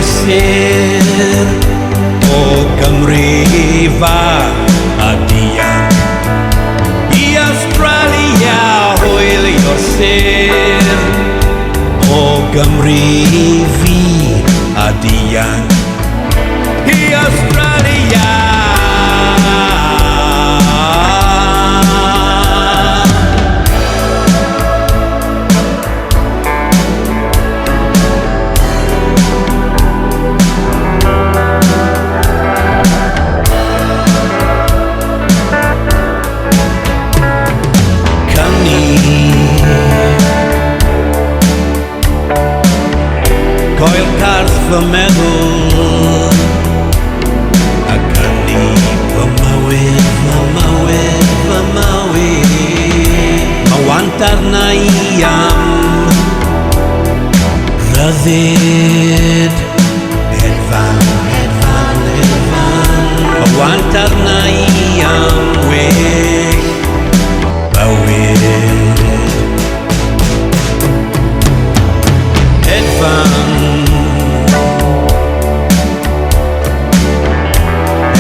sir o Gymru fach a dianc. I Awstralia hwylio'r sir o Gymru fi a dianc. I Awstralia coel carth fy meddwl ac ynni fy mywyd, fy mywyd, fy mywyd. Ma' want arna i am ryddid hedfan, hedfan, hedfan. Ma' want arna i am well bywyd hedfan.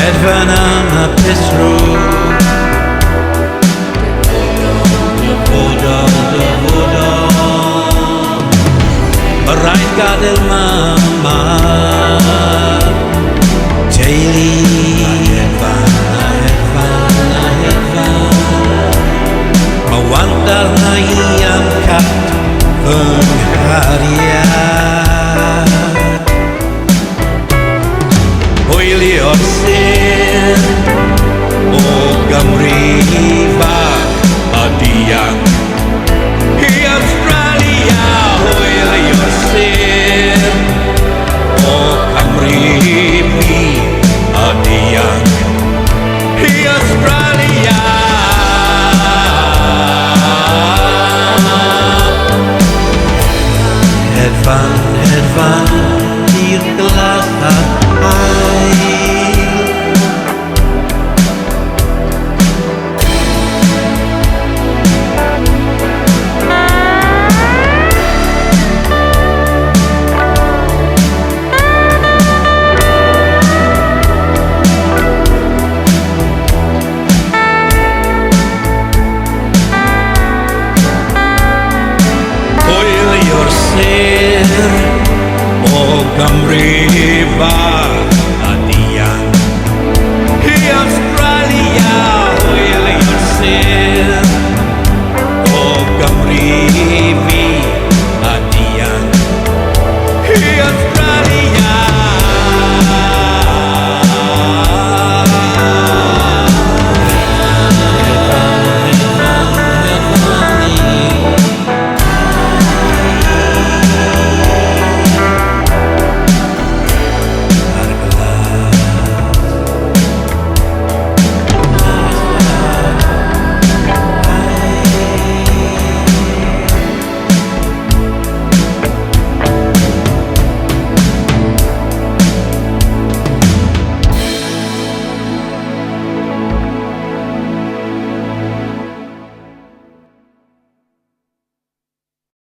Hedfan am hapus rŵ dyfodol, dyfodol. Ma' rhaid gadael mama teulu a hedfan, a hedfan, a hedfan. Ma' want arna i am cat fy nghariad. Hwylio'r sir o Gymru fach a dianc. I Awstralia hwylio'r sir o Gymru fi a dianc. I Awstralia hedfan, hedfan i'r glas a hael. Hwylio'r sir o Gymru fach